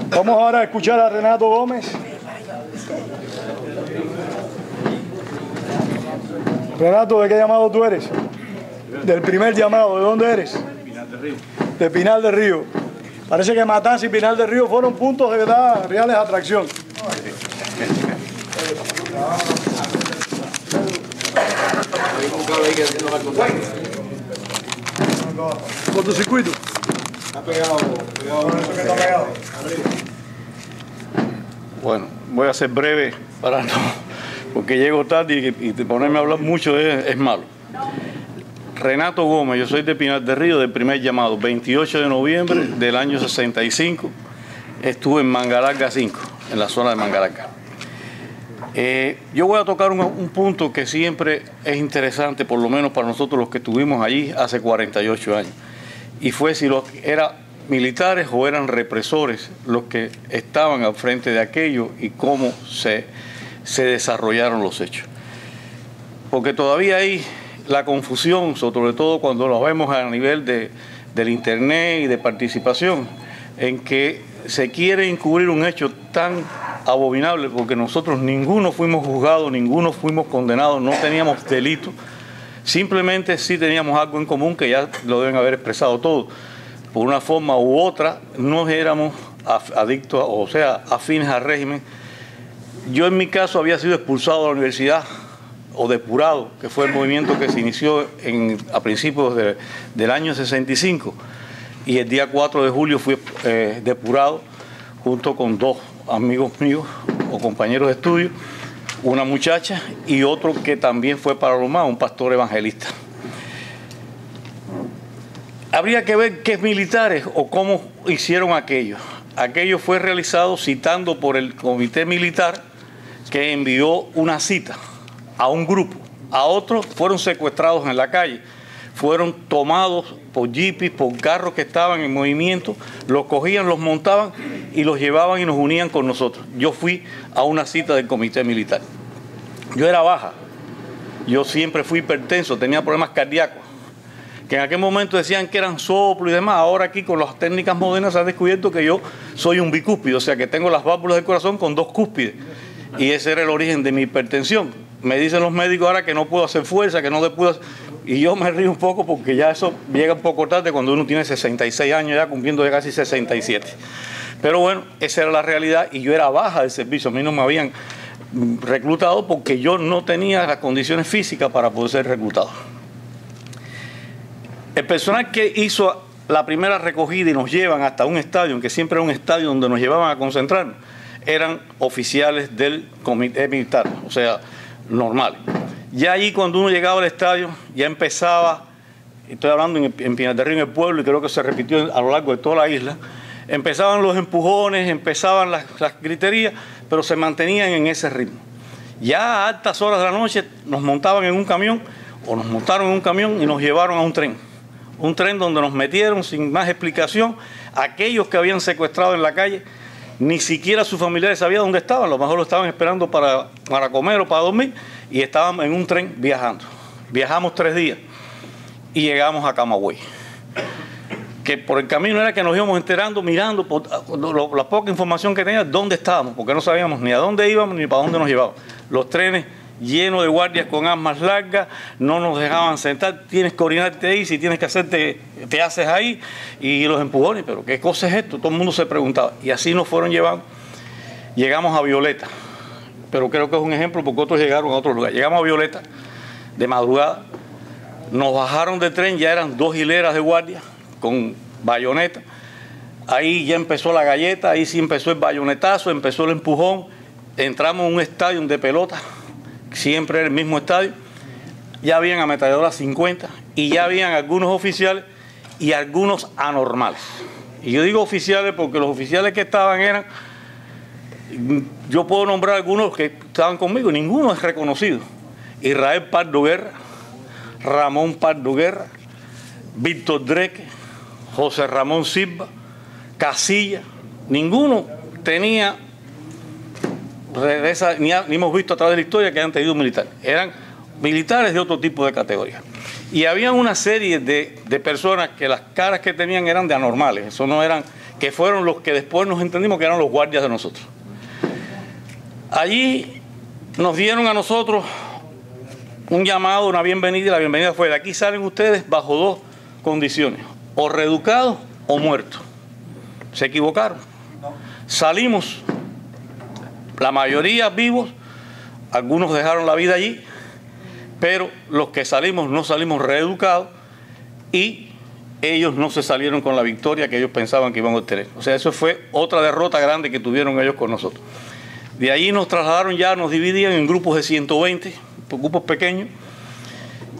Vamos ahora a escuchar a Renato Gómez. Renato, ¿de qué llamado tú eres? Del primer llamado. ¿De dónde eres? De Pinar del Río. De Pinar del Río. Parece que Matanza y Pinar del Río fueron puntos de verdad reales de atracción. Cortocircuito. Está pegado. Bueno, voy a ser breve para no, porque llego tarde y ponerme a hablar mucho es malo. Renato Gómez, yo soy de Pinar del Río, del primer llamado, 28 de noviembre del año 65, estuve en Mangalanga 5, en la zona de Mangalanga. Yo voy a tocar un punto que siempre es interesante, por lo menos para nosotros los que estuvimos allí hace 48 años, y fue si eran militares o eran represores los que estaban al frente de aquello y cómo se desarrollaron los hechos. Porque todavía hay la confusión, sobre todo cuando lo vemos a nivel del internet y de participación, en que se quiere encubrir un hecho tan abominable, porque nosotros ninguno fuimos juzgados, ninguno fuimos condenados, no teníamos delito, simplemente sí teníamos algo en común que ya lo deben haber expresado todos. Por una forma u otra, no éramos adictos, o sea, afines al régimen. Yo en mi caso había sido expulsado de la universidad, o depurado, que fue el movimiento que se inició a principios del año 65, y el día 4 de julio fui depurado junto con dos amigos míos o compañeros de estudio, una muchacha y otro que también fue para Lomá, un pastor evangelista. Habría que ver qué militares o cómo hicieron aquello. Aquello fue realizado citando por el comité militar que envió una cita a un grupo. A otros fueron secuestrados en la calle. Fueron tomados por jipis, por carros que estaban en movimiento, los cogían, los montaban y los llevaban y nos unían con nosotros. Yo fui a una cita del comité militar. Yo era baja, yo siempre fui hipertenso, tenía problemas cardíacos, que en aquel momento decían que eran soplo y demás. Ahora aquí con las técnicas modernas se ha descubierto que yo soy un bicúspide, o sea que tengo las válvulas del corazón con dos cúspides. Y ese era el origen de mi hipertensión. Me dicen los médicos ahora que no puedo hacer fuerza, que no puedo hacer... Y yo me río un poco porque ya eso llega un poco tarde cuando uno tiene 66 años, ya cumpliendo ya casi 67. Pero bueno, esa era la realidad y yo era baja del servicio. A mí no me habían reclutado porque yo no tenía las condiciones físicas para poder ser reclutado. El personal que hizo la primera recogida y nos llevan hasta un estadio, que siempre era un estadio donde nos llevaban a concentrarnos, eran oficiales del comité militar, o sea, normales. Ya allí cuando uno llegaba al estadio, ya empezaba, estoy hablando en Pinar del Río, en el pueblo, y creo que se repitió a lo largo de toda la isla, empezaban los empujones, empezaban las griterías, pero se mantenían en ese ritmo. Ya a altas horas de la noche nos montaban en un camión, o nos montaron en un camión y nos llevaron a un tren donde nos metieron sin más explicación. Aquellos que habían secuestrado en la calle, ni siquiera sus familiares sabían dónde estaban, a lo mejor lo estaban esperando para comer o para dormir, y estaban en un tren viajando. Viajamos 3 días y llegamos a Camagüey. Que por el camino era que nos íbamos enterando, mirando por la poca información que tenía, dónde estábamos, porque no sabíamos ni a dónde íbamos ni para dónde nos llevaban. Los trenes llenos de guardias con armas largas, no nos dejaban sentar, tienes que orinarte ahí, si tienes que hacerte, te haces ahí, y los empujones, pero ¿qué cosa es esto? Todo el mundo se preguntaba, y así nos fueron llevando. Llegamos a Violeta, pero creo que es un ejemplo porque otros llegaron a otro lugar. Llegamos a Violeta de madrugada, nos bajaron del tren, ya eran 2 hileras de guardias con bayoneta. Ahí ya empezó la galleta, ahí sí empezó el bayonetazo, empezó el empujón. Entramos en un estadio de pelota, siempre era el mismo estadio. Ya habían ametralladoras 50 y ya habían algunos oficiales y algunos anormales. Y yo digo oficiales porque los oficiales que estaban eran, yo puedo nombrar algunos que estaban conmigo, ninguno es reconocido. Israel Pardo Guerra, Ramón Pardo Guerra, Víctor Dreque, José Ramón Silva, Casilla, ninguno tenía ni hemos visto a través de la historia que hayan tenido militares. Eran militares de otro tipo de categoría. Y había una serie de personas que las caras que tenían eran de anormales. Eso no eran que fueron los que después nos entendimos que eran los guardias de nosotros. Allí nos dieron a nosotros un llamado, una bienvenida, y la bienvenida fue: de aquí salen ustedes bajo dos condiciones, o reeducados o muertos. Se equivocaron. Salimos, la mayoría vivos, algunos dejaron la vida allí, pero los que salimos no salimos reeducados y ellos no se salieron con la victoria que ellos pensaban que iban a obtener. O sea, eso fue otra derrota grande que tuvieron ellos con nosotros. De ahí nos trasladaron ya, nos dividían en grupos de 120, grupos pequeños,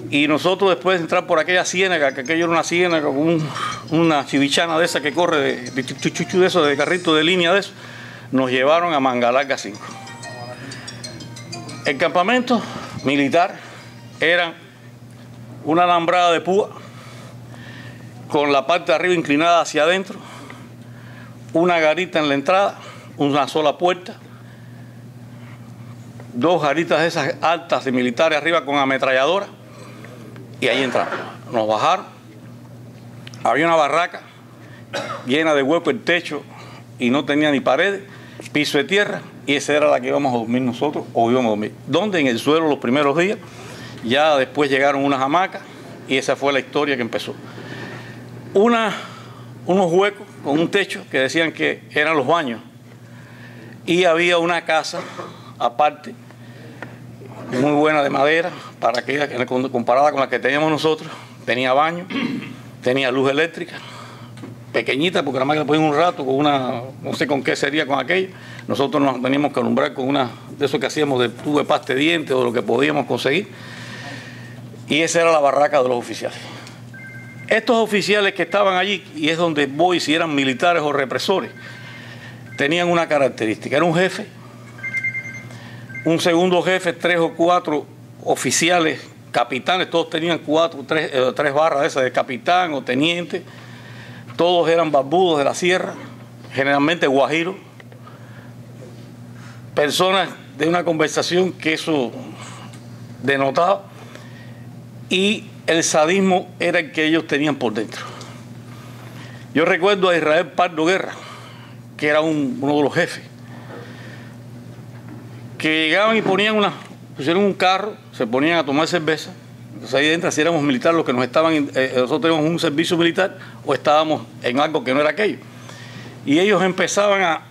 y nosotros después de entrar por aquella ciénaga, que aquello era una ciénaga con una chivichana de esa que corre, de eso, de carrito de línea de eso, nos llevaron a Mangalarga 5. El campamento militar era una alambrada de púa con la parte de arriba inclinada hacia adentro, una garita en la entrada, una sola puerta, dos garitas de esas altas de militares arriba con ametralladora, y ahí entramos. Nos bajaron, había una barraca llena de hueco el techo y no tenía ni paredes, piso de tierra, y esa era la que íbamos a dormir nosotros, o íbamos a dormir. ¿Dónde? En el suelo los primeros días, ya después llegaron unas hamacas, y esa fue la historia que empezó. Unos huecos con un techo que decían que eran los baños, y había una casa aparte, muy buena de madera, para aquella que comparada con la que teníamos nosotros, tenía baño, tenía luz eléctrica, pequeñita, porque la máquina la ponían un rato, con una, no sé con qué sería con aquello. Nosotros nos teníamos que alumbrar con una de eso que hacíamos de tubo de pasta de dientes o de lo que podíamos conseguir. Y esa era la barraca de los oficiales. Estos oficiales que estaban allí, y es donde voy, si eran militares o represores, tenían una característica: era un jefe, un segundo jefe, 3 o 4 oficiales, capitanes, todos tenían 3 barras de esas de capitán o teniente, todos eran barbudos de la sierra, generalmente guajiros, personas de una conversación que eso denotaba, y el sadismo era el que ellos tenían por dentro. Yo recuerdo a Israel Pardo Guerra, que era uno de los jefes, que llegaban y pusieron un carro, se ponían a tomar cerveza. Entonces ahí dentro, si éramos militares los que nos estaban, nosotros teníamos un servicio militar o estábamos en algo que no era aquello. Y ellos empezaban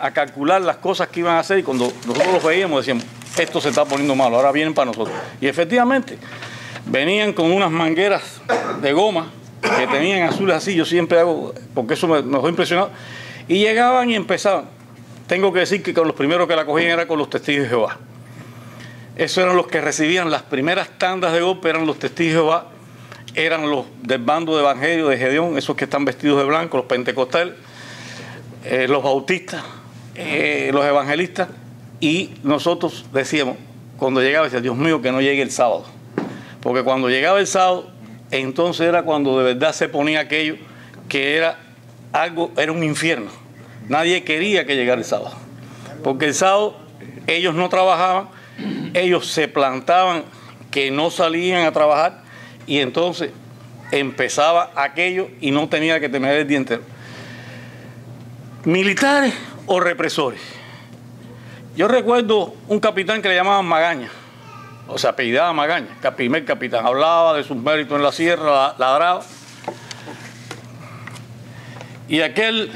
a calcular las cosas que iban a hacer, y cuando nosotros los veíamos decíamos: esto se está poniendo malo, ahora vienen para nosotros. Y efectivamente, venían con unas mangueras de goma que tenían azules así, yo siempre hago, porque eso nos dejó impresionado, y llegaban y empezaban. Tengo que decir que con los primeros que la cogían era con los testigos de Jehová. Esos eran los que recibían las primeras tandas de golpe, eran los testigos de Jehová, eran los del bando de Evangelio de Gedeón, esos que están vestidos de blanco, los pentecostales, los bautistas, los evangelistas, y nosotros decíamos, cuando llegaba, decía: Dios mío, que no llegue el sábado. Porque cuando llegaba el sábado, entonces era cuando de verdad se ponía aquello que era un infierno. Nadie quería que llegara el sábado, porque el sábado ellos no trabajaban, ellos se plantaban que no salían a trabajar, y entonces empezaba aquello y no tenía que tener el día entero. ¿Militares o represores? Yo recuerdo un capitán que le llamaban Magaña, o sea, apellidaba Magaña, primer capitán, hablaba de sus méritos en la sierra, ladraba. Y aquel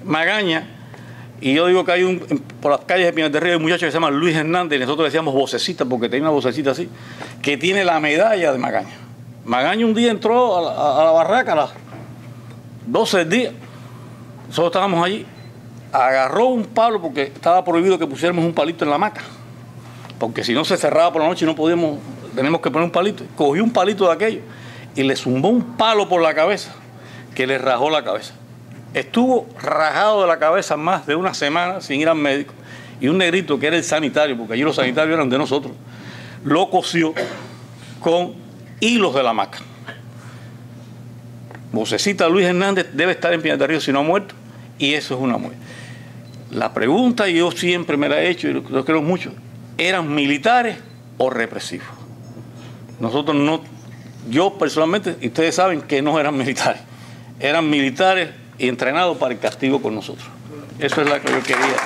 Magaña, y yo digo que hay por las calles de Pinar del Río hay un muchacho que se llama Luis Hernández, y nosotros le decíamos vocecita porque tenía una vocecita así, que tiene la medalla de Magaña. Magaña un día entró a la barraca a las 12 del día, nosotros estábamos allí, agarró un palo, porque estaba prohibido que pusiéramos un palito en la hamaca, porque si no se cerraba por la noche y no podíamos, tenemos que poner un palito. Cogió un palito de aquello y le zumbó un palo por la cabeza que le rajó la cabeza. Estuvo rajado de la cabeza más de una semana sin ir al médico, y un negrito que era el sanitario, porque allí los sanitarios eran de nosotros, lo cosió con hilos de la hamaca. Vocecita Luis Hernández debe estar en Pinar del Río si no ha muerto, y eso es una muerte. La pregunta, y yo siempre me la he hecho y lo creo mucho: ¿eran militares o represivos? Nosotros no, yo personalmente, y ustedes saben que no eran militares y entrenados para el castigo con nosotros. Eso es lo que yo quería.